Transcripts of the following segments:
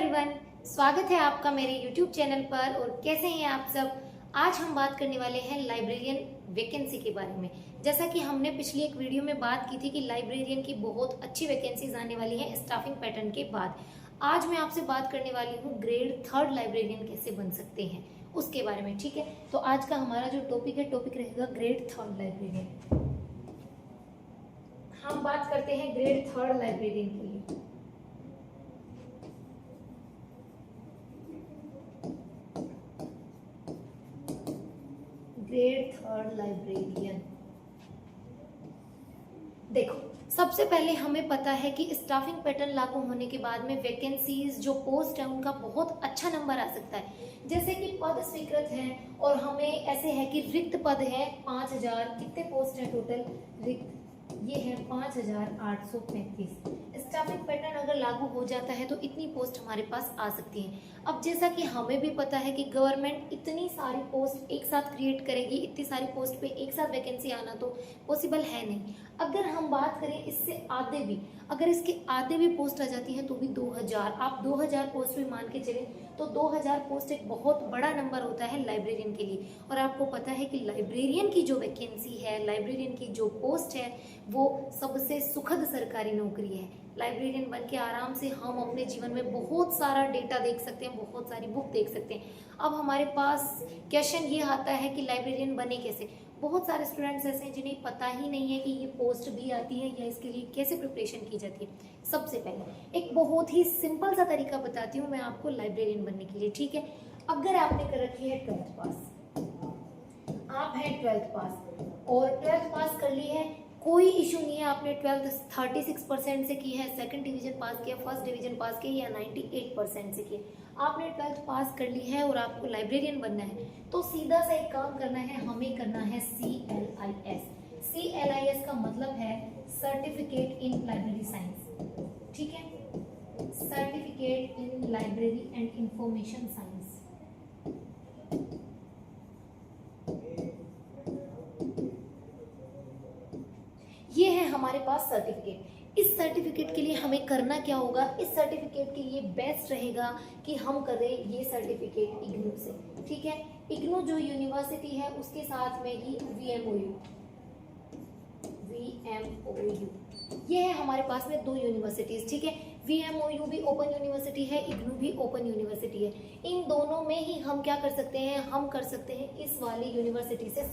Everyone, स्वागत है आपका मेरे YouTube चैनल पर। और कैसे हैं आप सब। आज हम बात करने वाले हैं लाइब्रेरियन वैकेंसी के बारे में। जैसा कि हमने पिछली एक वीडियो में बात की थी कि लाइब्रेरियन की बहुत अच्छी वैकेंसीज आने वाली हैं स्टाफिंग पैटर्न के बाद। आज मैं आपसे बात करने वाली हूँ ग्रेड 3 लाइब्रेरियन कैसे बन सकते हैं उसके बारे में। ठीक है, तो आज का हमारा जो टॉपिक रहेगा ग्रेड 3 लाइब्रेरियन। हम बात करते हैं ग्रेड 3 लाइब्रेरियन के लिए। ग्रेड 3 लाइब्रेरियन, देखो सबसे पहले हमें पता है कि स्टाफिंग पैटर्न लागू होने के बाद में वैकेंसीज जो पोस्ट है उनका बहुत अच्छा नंबर आ सकता है। जैसे कि पद स्वीकृत हैं और हमें ऐसे है कि रिक्त पद है 5000। कितने पोस्ट है टोटल रिक्त? ये है 5835। स्टाफिंग पैटर्न अगर लागू हो जाता है तो इतनी पोस्ट हमारे पास आ सकती है। अब जैसा कि हमें भी पता है कि गवर्नमेंट इतनी सारी पोस्ट एक साथ क्रिएट करेगी, इतनी सारी पोस्ट पे एक साथ वैकेंसी आना तो पॉसिबल है नहीं। अगर हम बात करें इससे आधे भी, अगर इसके आधे भी पोस्ट आ जाती हैं तो भी 2000, आप 2000 पोस्ट भी मान के चले तो 2000 पोस्ट एक बहुत बड़ा नंबर होता है लाइब्रेरियन के लिए। और आपको पता है कि लाइब्रेरियन की जो वैकेंसी है, लाइब्रेरियन की जो पोस्ट है, वो सबसे सुखद सरकारी नौकरी है। लाइब्रेरियन बन के आराम से हम अपने जीवन में बहुत सारा डेटा देख सकते हैं, बहुत सारी बुक देख सकते हैं। अब हमारे पास क्वेश्चन ये आता है कि लाइब्रेरियन बने कैसे। बहुत सारे स्टूडेंट्स ऐसे हैं जिन्हें पता ही नहीं है कि ये पोस्ट भी आती है या इसके लिए कैसे प्रिपरेशन की जाती है। सबसे पहले एक बहुत ही सिंपल सा तरीका बताती हूँ मैं आपको लाइब्रेरियन बनने के लिए। ठीक है, अगर आपने कर रखी है 12th पास, आप हैं 12th पास और 12th पास कर ली है, कोई इशू नहीं है। आपने 12th 36% से की है, सेकंड डिवीजन पास किया, फर्स्ट डिवीजन पास किया या 98% से किया, आपने 12th पास कर ली है और आपको लाइब्रेरियन बनना है तो सीधा सा एक काम करना है, हमें करना है CLIS। CLIS का मतलब है सर्टिफिकेट इन लाइब्रेरी साइंस। ठीक है, certificate in library and information science. ये है हमारे पास सर्टिफिकेट। इस सर्टिफिकेट के लिए हमें करना क्या होगा? इस सर्टिफिकेट के लिए बेस्ट रहेगा कि हम करें ये सर्टिफिकेट इग्नू से। ठीक है, इग्नू जो यूनिवर्सिटी है उसके साथ में ही VMOU, ये है हमारे पास में दो यूनिवर्सिटीज। ठीक है, VMOU भी ओपन यूनिवर्सिटी है, इग्नू भी ओपन यूनिवर्सिटी है। इन दोनों में ही हम क्या कर सकते हैं, हम कर सकते हैं इस वाली यूनिवर्सिटी से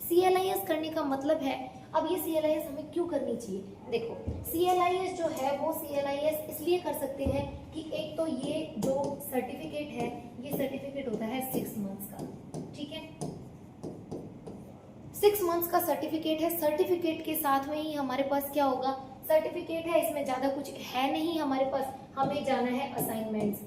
CLIS करने का मतलब है, अब ये CLIS हमें क्यों करनी चाहिए? देखो CLIS जो है वो CLIS इसलिए कर सकते हैं कि एक तो ये जो सर्टिफिकेट है ये सर्टिफिकेट होता है 6 मंथ्स का। ठीक है, 6 मंथ्स का सर्टिफिकेट है। सर्टिफिकेट के साथ में ही हमारे पास क्या होगा, सर्टिफिकेट है, इसमें ज्यादा कुछ है नहीं हमारे पास, हमें जाना है असाइनमेंट्स।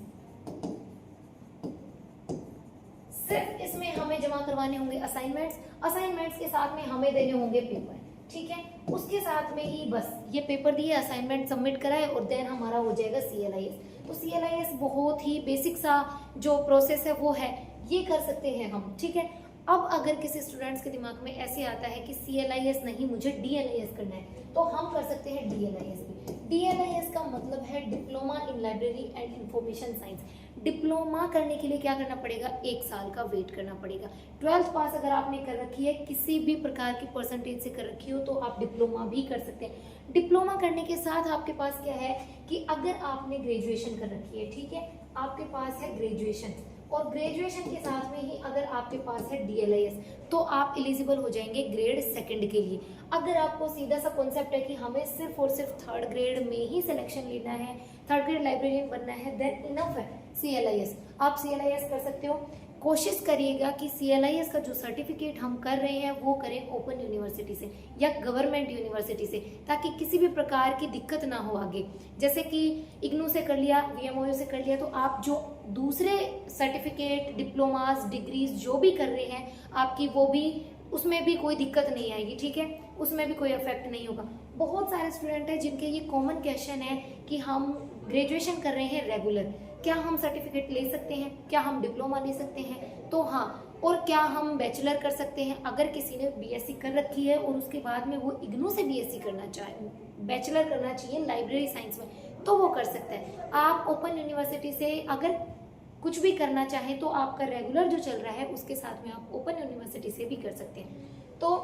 सिर्फ इसमें हमें जमा करवाने होंगे असाइनमेंट्स के साथ में हमें देने होंगे पेपर। ठीक है, उसके साथ में ही बस ये पेपर दिए, असाइनमेंट सबमिट कराए और देन हमारा हो जाएगा CLIS। तो CLIS बहुत ही बेसिक सा जो प्रोसेस है वो है, ये कर सकते हैं हम। ठीक है, अब अगर किसी स्टूडेंट्स के दिमाग में ऐसे आता है कि CLIS नहीं मुझे DLIS करना है तो हम कर सकते हैं DLIS भी। DLIS का मतलब है diploma in library and information science. Diploma करने के लिए क्या करना पड़ेगा, 1 साल का वेट करना पड़ेगा। 12th पास अगर आपने कर रखी है, किसी भी प्रकार की परसेंटेज से कर रखी हो तो आप डिप्लोमा भी कर सकते हैं। डिप्लोमा करने के साथ आपके पास क्या है कि अगर आपने ग्रेजुएशन कर रखी है, ठीक है, आपके पास है ग्रेजुएशन और ग्रेजुएशन के साथ में ही अगर आपके पास है DLIS तो आप एलिजिबल हो जाएंगे ग्रेड 2 के लिए। अगर आपको सीधा सा कॉन्सेप्ट है कि हमें सिर्फ और सिर्फ 3rd ग्रेड में ही सिलेक्शन लेना है, 3rd ग्रेड लाइब्रेरियन बनना है, देन इनफ है CLIS। आप CLIS कर सकते हो। कोशिश करिएगा कि CLIS का जो सर्टिफिकेट हम कर रहे हैं वो करें ओपन यूनिवर्सिटी से या गवर्नमेंट यूनिवर्सिटी से, ताकि किसी भी प्रकार की दिक्कत ना हो आगे। जैसे कि इग्नू से कर लिया, VMOU से कर लिया, तो आप जो दूसरे सर्टिफिकेट, डिप्लोमास, डिग्रीज जो भी कर रहे हैं आपकी, वो भी उसमें भी कोई दिक्कत नहीं आएगी। ठीक है, उसमें भी कोई इफेक्ट नहीं होगा। बहुत सारे स्टूडेंट हैं जिनके ये कॉमन क्वेश्चन है कि हम ग्रेजुएशन कर रहे हैं रेगुलर, क्या हम सर्टिफिकेट ले सकते हैं, क्या हम डिप्लोमा ले सकते हैं? तो हाँ, और क्या हम बैचलर कर सकते हैं? अगर किसी ने BSc कर रखी है और उसके बाद में वो इग्नू से BSc करना चाहे, बैचलर करना चाहिए लाइब्रेरी साइंस में, तो वो कर सकता है। आप ओपन यूनिवर्सिटी से अगर कुछ भी करना चाहें तो आपका रेगुलर जो चल रहा है उसके साथ में आप ओपन यूनिवर्सिटी से भी कर सकते हैं। तो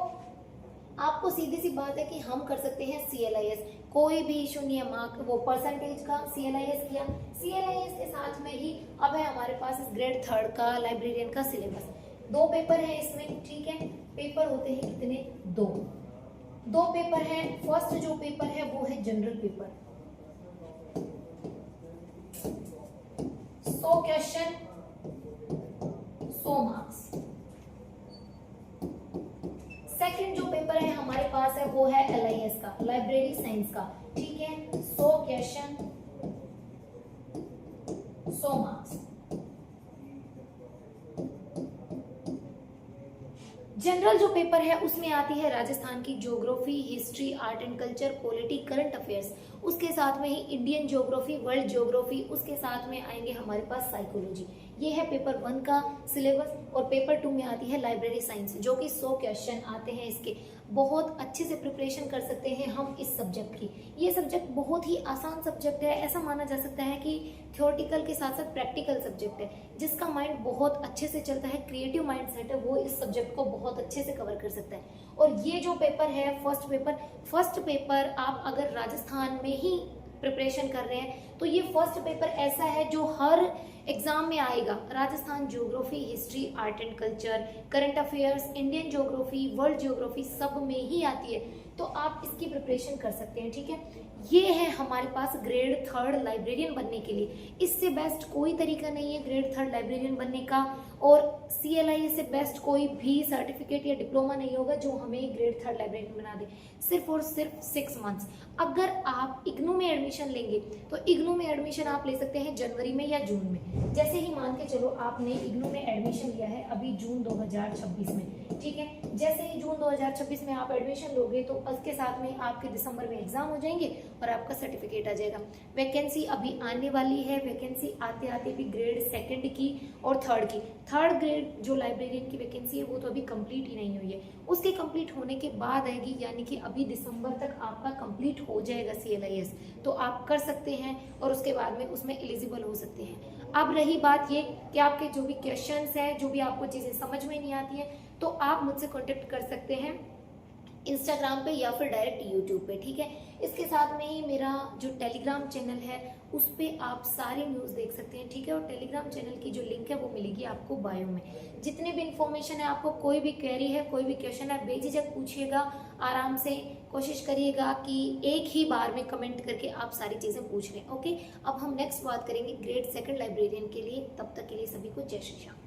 आपको सीधी सी बात है कि हम कर सकते हैं CLIS, कोई भी इशू नहीं है। मार्क वो परसेंटेज का CLIS किया, CLIS के साथ में ही अब है हमारे पास इस ग्रेड 3 का लाइब्रेरियन का सिलेबस। 2 पेपर है इसमें, ठीक है। पेपर होते हैं कितने? 2 पेपर है। फर्स्ट जो पेपर है वो है general paper, 100 question, 100 marks. Second जो पेपर है हमारे पास है वो है LIS का, लाइब्रेरी साइंस का, ठीक है। 100 क्वेश्चन, 100 मार्क्स। जनरल जो पेपर है उसमें आती है राजस्थान की geography, history, art and culture, polity, current affairs, उसके साथ में ही इंडियन ज्योग्राफी, वर्ल्ड ज्योग्राफी, उसके साथ में आएंगे हमारे पास साइकोलॉजी। ये है पेपर 1 का सिलेबस। और पेपर 2 में आती है लाइब्रेरी साइंस, जो कि 100 क्वेश्चन आते हैं इसके। बहुत अच्छे से प्रिपरेशन कर सकते हैं हम इस सब्जेक्ट की। ये सब्जेक्ट बहुत ही आसान सब्जेक्ट है, ऐसा माना जा सकता है कि थ्योरेटिकल के साथ साथ प्रैक्टिकल सब्जेक्ट है। जिसका माइंड बहुत अच्छे से चलता है, क्रिएटिव माइंड सेट है, वो इस सब्जेक्ट को बहुत अच्छे से कवर कर सकता है। और ये जो पेपर है फर्स्ट पेपर आप अगर राजस्थान में ही प्रिपरेशन कर रहे हैं तो ये फर्स्ट पेपर ऐसा है जो हर एग्जाम में आएगा। Rajasthan geography, history, art and culture, current affairs, Indian geography, world geography सब में ही आती है, तो आप इसकी प्रिपरेशन कर सकते हैं, ठीक है। ये है हमारे पास ग्रेड 3 लाइब्रेरियन बनने के लिए। इससे बेस्ट कोई तरीका नहीं है ग्रेड 3 लाइब्रेरियन बनने का, और CLIS से बेस्ट कोई भी सर्टिफिकेट या डिप्लोमा नहीं होगा जो हमें ग्रेड 3 लाइब्रेरियन बना दे। सिर्फ और सिर्फ 6 मंथ्स। अगर आप इग्नू में एडमिशन लेंगे तो इग्नू में एडमिशन आप ले सकते हैं जनवरी में या जून में। जैसे ही मान के चलो आपने इग्नू में एडमिशन लिया है अभी जून 2026 में, ठीक है। जैसे ही जून 2026 में आप एडमिशन लोगे तो उसके साथ में आपके दिसंबर में एग्जाम हो जाएंगे और आपका सर्टिफिकेट आ जाएगा। वैकेंसी अभी आने वाली है, वैकेंसी आते आते भी ग्रेड 2 की और 3 की। 3rd ग्रेड जो लाइब्रेरियन की वैकेंसी है वो तो अभी कंप्लीट ही नहीं हुई है, उसके कंप्लीट होने के बाद आएगी, यानी कि अभी दिसंबर तक आपका कंप्लीट हो जाएगा CLIS, तो आप कर सकते हैं और उसके बाद में उसमें एलिजिबल हो सकते हैं। अब रही बात ये कि आपके जो भी क्वेश्चंस हैं, जो भी आपको चीज़ें समझ में नहीं आती हैं, तो आप मुझसे कॉन्टेक्ट कर सकते हैं इंस्टाग्राम पे या फिर डायरेक्ट यूट्यूब पे, ठीक है। इसके साथ में ही मेरा जो टेलीग्राम चैनल है उस पर आप सारी न्यूज़ देख सकते हैं, ठीक है। और टेलीग्राम चैनल की जो लिंक है वो मिलेगी आपको बायो में। जितने भी इन्फॉर्मेशन है, आपको कोई भी क्वेरी है, कोई भी क्वेश्चन है, बेझिझक पूछिएगा, आराम से कोशिश करिएगा कि एक ही बार में कमेंट करके आप सारी चीज़ें पूछ लें, ओके। अब हम नेक्स्ट बात करेंगे ग्रेड 2 लाइब्रेरियन के लिए। तब तक के लिए सभी को जय श्री राम।